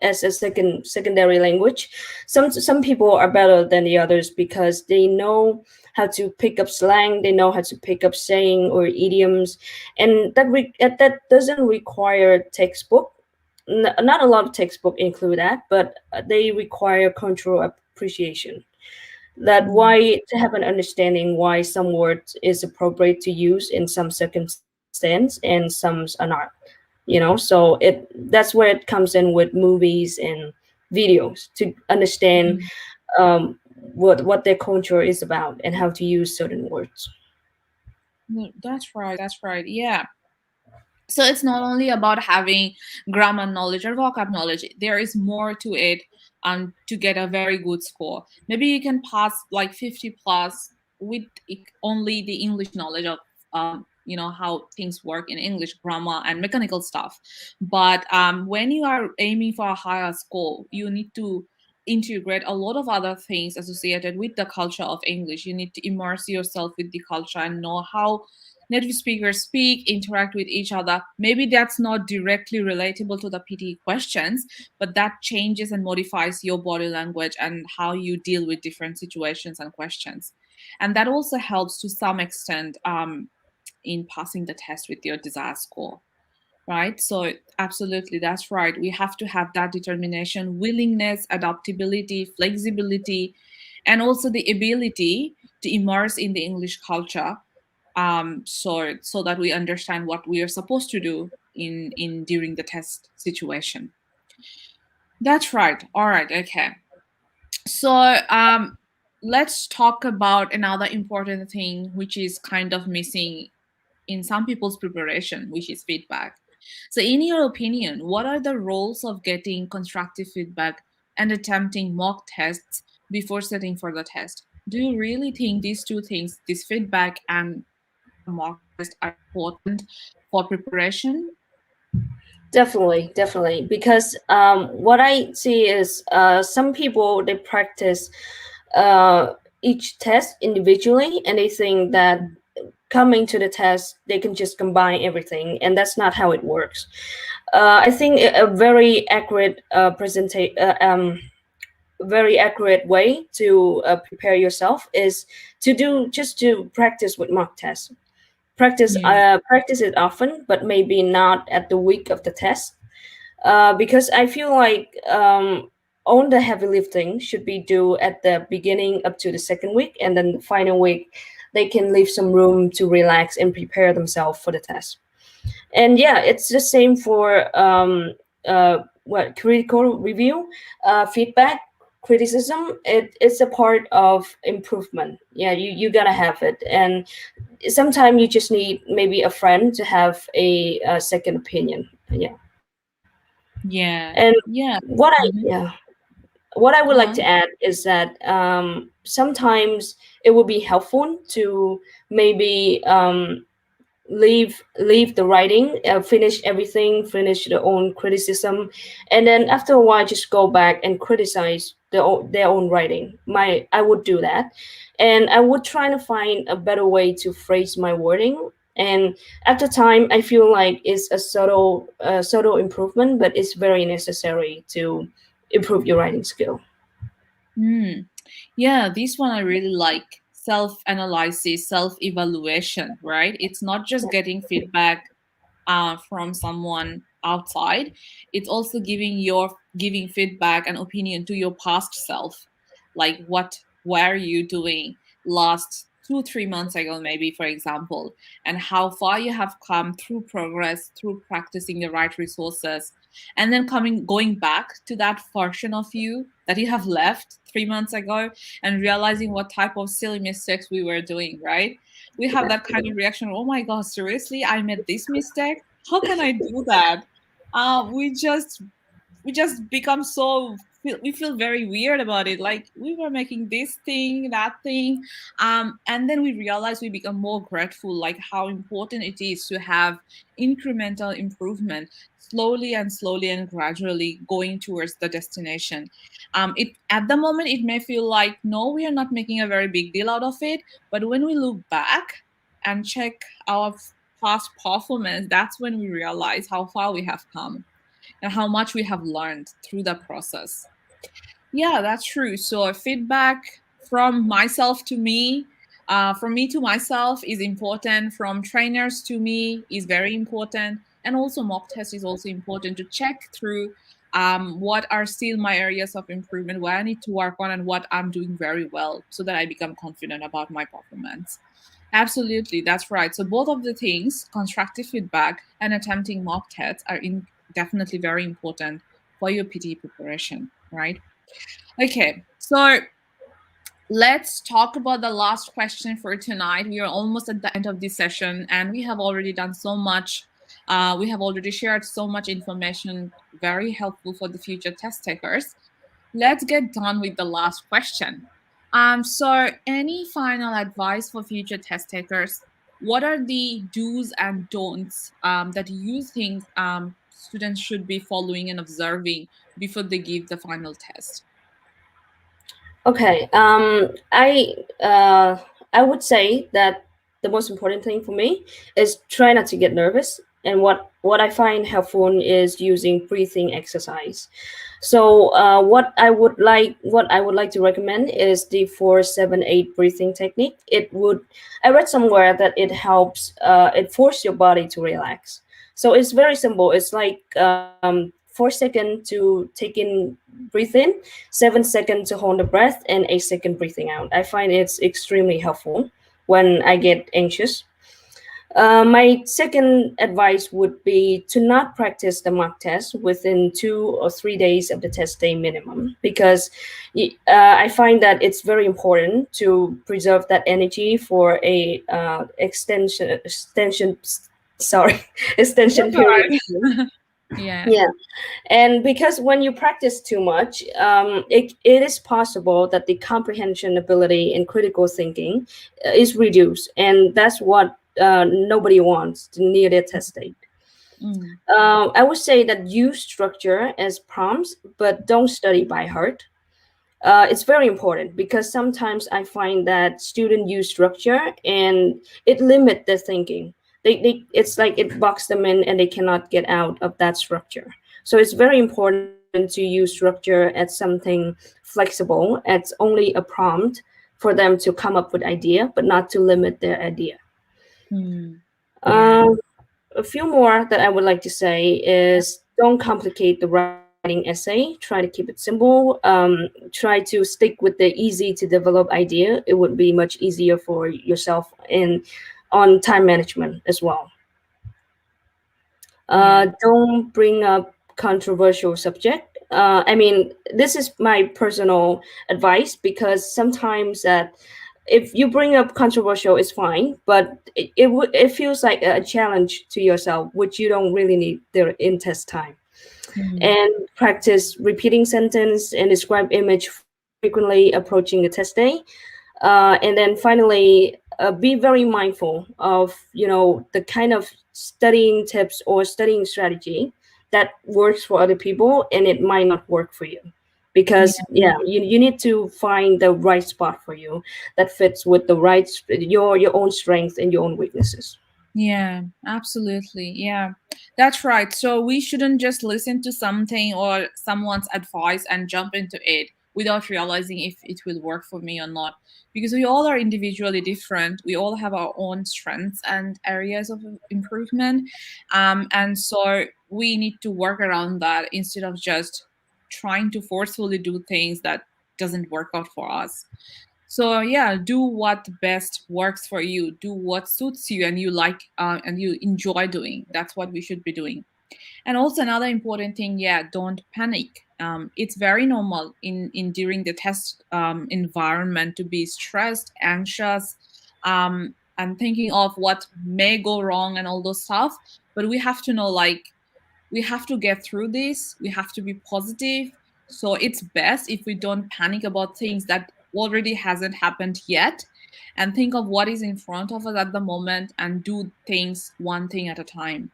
as a secondary language. Some people are better than the others because they know how to pick up slang, they know how to pick up saying or idioms, and that doesn't require textbook. Not a lot of textbook include that, but they require cultural appreciation, that why to have an understanding why some words is appropriate to use in some circumstance and some are not, so that's where it comes in with movies and videos to understand what their culture is about and how to use certain words. That's right. That's right. Yeah. So it's not only about having grammar knowledge or vocab knowledge. There is more to it to get a very good score. Maybe you can pass like 50 plus with only the English knowledge of how things work in English grammar and mechanical stuff. But when you are aiming for a higher score, you need to integrate a lot of other things associated with the culture of English. You need to immerse yourself with the culture and know how native speakers speak, interact with each other. Maybe that's not directly relatable to the PTE questions, but that changes and modifies your body language and how you deal with different situations and questions. And that also helps to some extent in passing the test with your desired score. Right? So, absolutely, that's right. We have to have that determination, willingness, adaptability, flexibility, and also the ability to immerse in the English culture, so that we understand what we are supposed to do in during the test situation. That's right. All right. Okay. So let's talk about another important thing which is kind of missing in some people's preparation, which is feedback. So in your opinion, what are the roles of getting constructive feedback and attempting mock tests before setting for the test? Do you really think these two things, this feedback and mock test, are important for preparation? Definitely, because what I see is some people they practice each test individually, and they think that coming to the test they can just combine everything, and that's not how it works. I think a very accurate very accurate way to prepare yourself is to practice with mock tests. Yeah. Practice it often, but maybe not at the week of the test, because I feel like all the heavy lifting should be due at the beginning up to the second week, and then the final week they can leave some room to relax and prepare themselves for the test. And yeah, it's the same for what critical review, feedback, criticism. It's a part of improvement. Yeah, you gotta have it, and sometimes you just need maybe a friend to have a second opinion. Yeah. Yeah. And Yeah. what I Mhm. yeah what I would Go like to on. add is that sometimes it would be helpful to maybe leave the writing, finish everything, finish their own criticism, and then after a while just go back and criticize their own writing. I would do that, and I would try to find a better way to phrase my wording. And after time, I feel like it's a subtle improvement, but it's very necessary to improve your writing skill. Mm. Yeah, this one I really like. Self-analysis, self-evaluation, right? It's not just getting feedback from someone outside. It's also giving feedback and opinion to your past self, like what were you doing last 2 3 months ago, maybe, for example, and how far you have come through progress, through practicing the right resources, and then going back to that version of you that you have left 3 months ago and realizing what type of silly mistakes we were doing, right? We have that kind of reaction. Oh my god, seriously, I made this mistake? How can I do that? We just become we feel very weird about it, like we were making this thing, that thing, and then we realize we become more grateful, like how important it is to have incremental improvement, slowly and gradually going towards the destination. It at the moment it may feel like no, we are not making a very big deal out of it, but when we look back and check our past performance, that's when we realize how far we have come and how much we have learned through the process. Yeah, that's true. So feedback from myself to me, from me to myself is important. From trainers to me is very important, and also mock test is also important to check through what are still my areas of improvement, where I need to work on, and what I'm doing very well, so that I become confident about my performance. Absolutely, that's right. So both of the things, constructive feedback and attempting mock tests, are definitely very important for your PTE preparation, right? Okay, so let's talk about the last question for tonight. We are almost at the end of this session, and we have already done so much. We have already shared so much information, very helpful for the future test takers. Let's get done with the last question. So, any final advice for future test takers? What are the do's and don'ts that you think students should be following and observing before they give the final test? Okay. I would say that the most important thing for me is try not to get nervous. And what I find helpful is using breathing exercise. So what I would like to recommend is the 4-7-8 breathing technique. I read somewhere that it helps. It forces your body to relax. So it's very simple. It's like 4 seconds to take in, breathe in, 7 seconds to hold the breath, and 8 seconds breathing out. I find it's extremely helpful when I get anxious. My second advice would be to not practice the mock test within 2 or 3 days of the test day minimum, because I find that it's very important to preserve that energy for a sorry extension That's all period. right. Yeah. Yeah, and because when you practice too much, it is possible that the comprehension ability and critical thinking is reduced, and that's what nobody wants near their test date. Mm. I would say that use structure as prompts, but don't study by heart. It's very important because sometimes I find that students use structure and it limit their thinking. It's like it box them in and they cannot get out of that structure. So it's very important to use structure as something flexible, as only a prompt for them to come up with idea, but not to limit their idea. Mm. Yeah. Um, a few more that I would like to say is don't complicate the writing essay. Try to keep it simple. Try to stick with the easy to develop idea. It would be much easier for yourself and on time management as well. Yeah. Don't bring up controversial subject. I mean, this is my personal advice because sometimes that if you bring up controversial, it's fine, but it feels like a challenge to yourself, which you don't really need there in test time. Mm. And practice repeating sentence and describe image frequently approaching the test day. And then finally, be very mindful of the kind of studying tips or studying strategy that works for other people and it might not work for you, because you need to find the right spot for you that fits with the right your own strength and your own weaknesses. Yeah, absolutely. Yeah, that's right. So we shouldn't just listen to something or someone's advice and jump into it. without realizing if it will work for me or not, because we all are individually different. We all have our own strengths and areas of improvement, and so we need to work around that instead of just trying to forcefully do things that doesn't work out for us. So yeah, do what best works for you, do what suits you and you like, and you enjoy doing. That's what we should be doing. And also another important thing, yeah, don't panic. It's very normal in during the test environment to be stressed, anxious, and thinking of what may go wrong and all those stuff. But we have to know, like, we have to get through this. We have to be positive. So it's best if we don't panic about things that already hasn't happened yet, and think of what is in front of us at the moment and do things one thing at a time.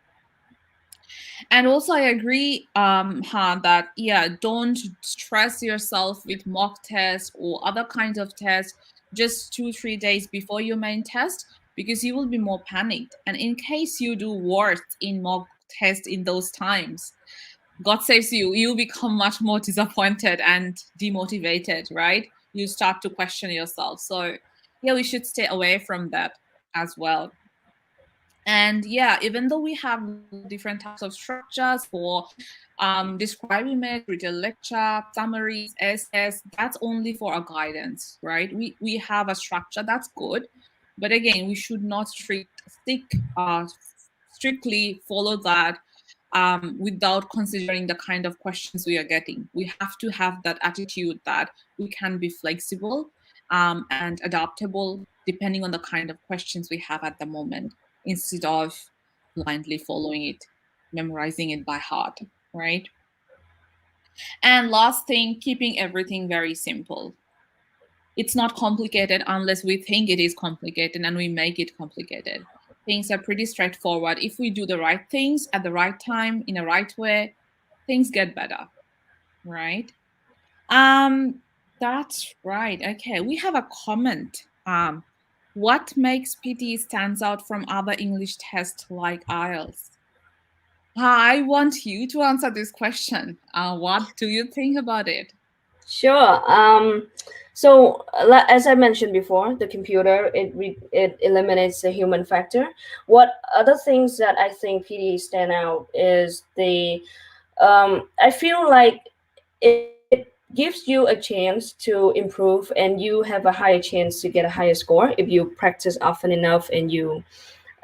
And also, I agree, that yeah, don't stress yourself with mock tests or other kinds of tests just 2-3 days before your main test, because you will be more panicked. And in case you do worse in mock test in those times, God saves you, you become much more disappointed and demotivated, right? You start to question yourself. So yeah, we should stay away from that as well. And yeah, even though we have different types of structures for describe image, read a lecture, summaries, essays, that's only for our guidance, right? We have a structure that's good, but again, we should not strictly follow that without considering the kind of questions we are getting. We have to have that attitude that we can be flexible and adaptable depending on the kind of questions we have at the moment, instead of blindly following it, memorizing it by heart, right? And last thing, keeping everything very simple. It's not complicated unless we think it is complicated and we make it complicated. Things are pretty straightforward. If we do the right things at the right time, in the right way, things get better, right? That's right. Okay, we have a comment. What makes PTE stands out from other English tests like IELTS? I want you to answer this question. What do you think about it? Sure. So as I mentioned before, the computer, it eliminates the human factor. What other things that I think PTE stand out is I feel like it gives you a chance to improve, and you have a higher chance to get a higher score if you practice often enough, and you,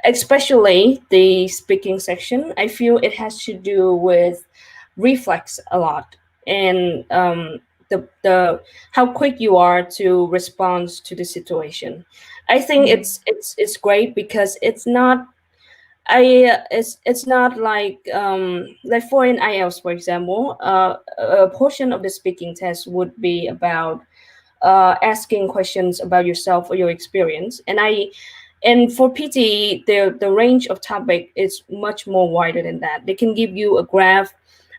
especially the speaking section, I feel it has to do with reflex a lot, and the how quick you are to respond to the situation. I think it's great because it's not it's not like for an IELTS, for example, a portion of the speaking test would be about asking questions about yourself or your experience, and for PTE, the range of topic is much more wider than that. They can give you a graph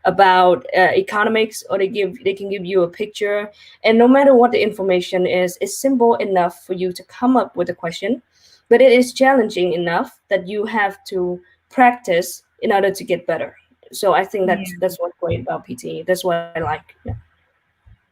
about economics, or they can give you a picture, and no matter what the information is, it's simple enough for you to come up with a question, but it is challenging enough that you have to practice in order to get better. So I think that's what's great about PTE. That's what I like. Yeah.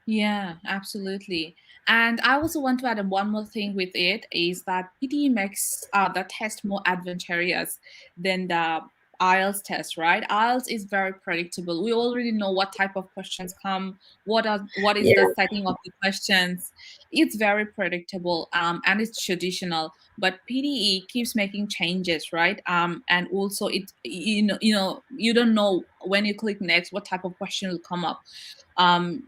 Yeah, absolutely. And I also want to add one more thing with it, is that PTE makes the test more adventurous than the IELTS test, right? IELTS is very predictable. We already know what type of questions come, what is Yeah. the setting of the questions. It's very predictable, and it's traditional. But PTE keeps making changes, right? And also it you don't know when you click next what type of question will come up.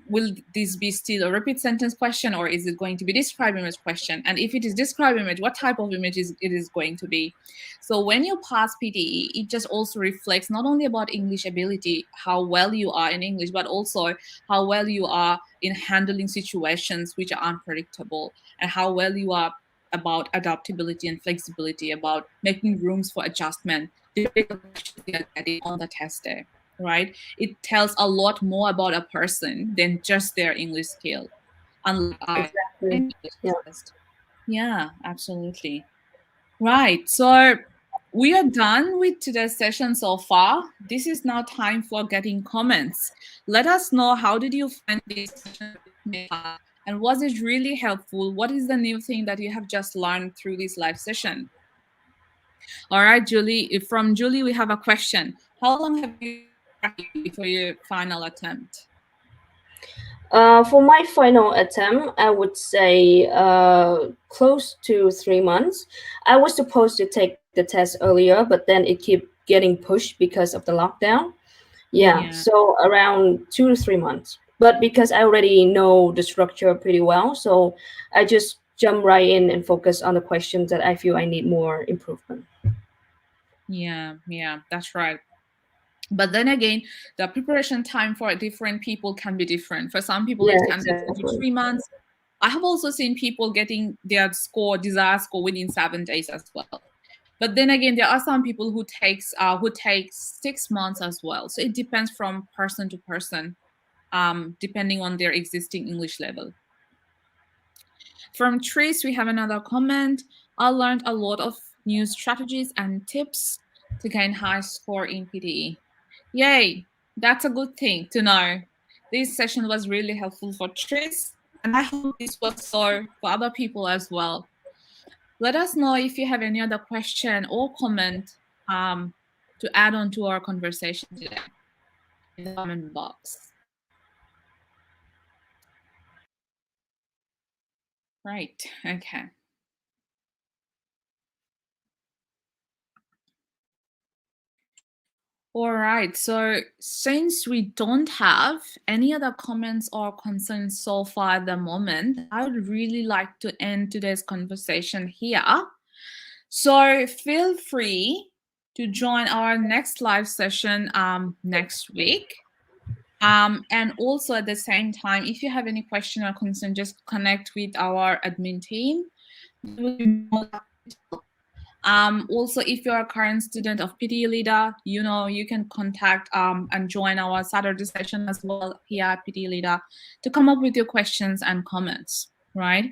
Will this be still a repeat sentence question, or is it going to be describe image question? And if it is describe image, what type of image it is going to be? So when you pass PTE, it just also reflects not only about English ability, how well you are in English, but also how well you are in handling situations which are unpredictable, and how well you are about adaptability and flexibility, about making rooms for adjustment depending on the questions you are getting on the test day, right? It tells a lot more about a person than just their English skill. Unlike Exactly. Yeah. test. Yeah, absolutely. Right. So we are done with today's session so far. This is now time for getting comments. Let us know, how did you find this session And was it really helpful? What is the new thing that you have just learned through this live session? All right, Julie. From Julie, we have a question. How long have you practiced for your final attempt? For my final attempt, I would say close to 3 months. I was supposed to take the test earlier, but then it kept getting pushed because of the lockdown. Yeah, so around 2 to 3 months. But because I already know the structure pretty well, so I just jump right in and focus on the questions that I feel I need more improvement. Yeah, that's right. But then again, the preparation time for different people can be different. For some people, it can be 2 to 3 months. I have also seen people getting their desired score within 7 days as well. But then again, there are some people who takes 6 months as well. So it depends from person to person, depending on their existing English level. From Trace, we have another comment. I learned a lot of new strategies and tips to gain high score in PTE. Yay, that's a good thing to know. This session was really helpful for Tris, and I hope this was so for other people as well. Let us know if you have any other question or comment to add on to our conversation today in the comment box. Right, okay. All right, so since we don't have any other comments or concerns so far at the moment, I would really like to end today's conversation here. So feel free to join our next live session next week. And also at the same time, if you have any question or concern, just connect with our admin team. Also, if you're a current student of PTE Leader, you can contact and join our Saturday session as well here at PTE Leader to come up with your questions and comments, right?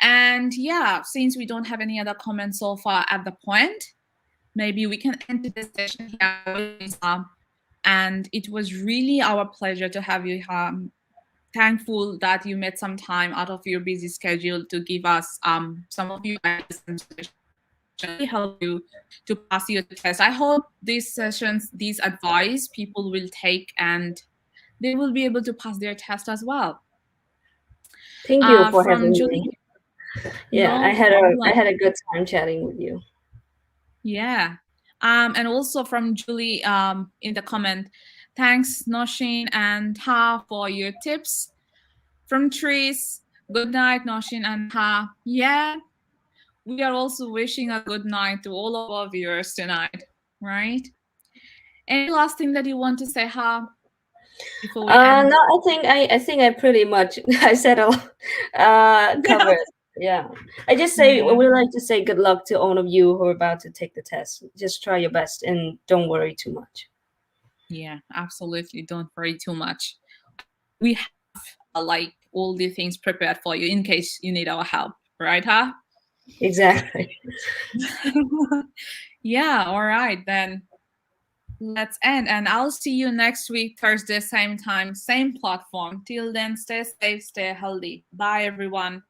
And yeah, since we don't have any other comments so far at the point, maybe we can end the session here. And it was really our pleasure to have you here. Thankful that you made some time out of your busy schedule to give us some of your ideas and suggestions. Really help you to pass your test. I hope these sessions, these advice people will take and they will be able to pass their test as well. Thank you for having Julie, me. Yeah, no I had a good time chatting with you. Yeah. And also from Julie in the comment, thanks Noshin and Ha for your tips. From Tris, good night Noshin and Ha. Yeah, we are also wishing a good night to all of our viewers tonight, right? Any last thing that you want to say, Ha? Before we end? No, I think I pretty much I said a lot, covered. Yeah, I just say we would like to say good luck to all of you who are about to take the test. Just try your best and don't worry too much. Yeah, absolutely. Don't worry too much. We have like all the things prepared for you in case you need our help, right, Ha? Exactly. Yeah, all right then. Let's end, and I'll see you next week, Thursday, same time, same platform. Till then, stay safe, stay healthy. Bye, everyone.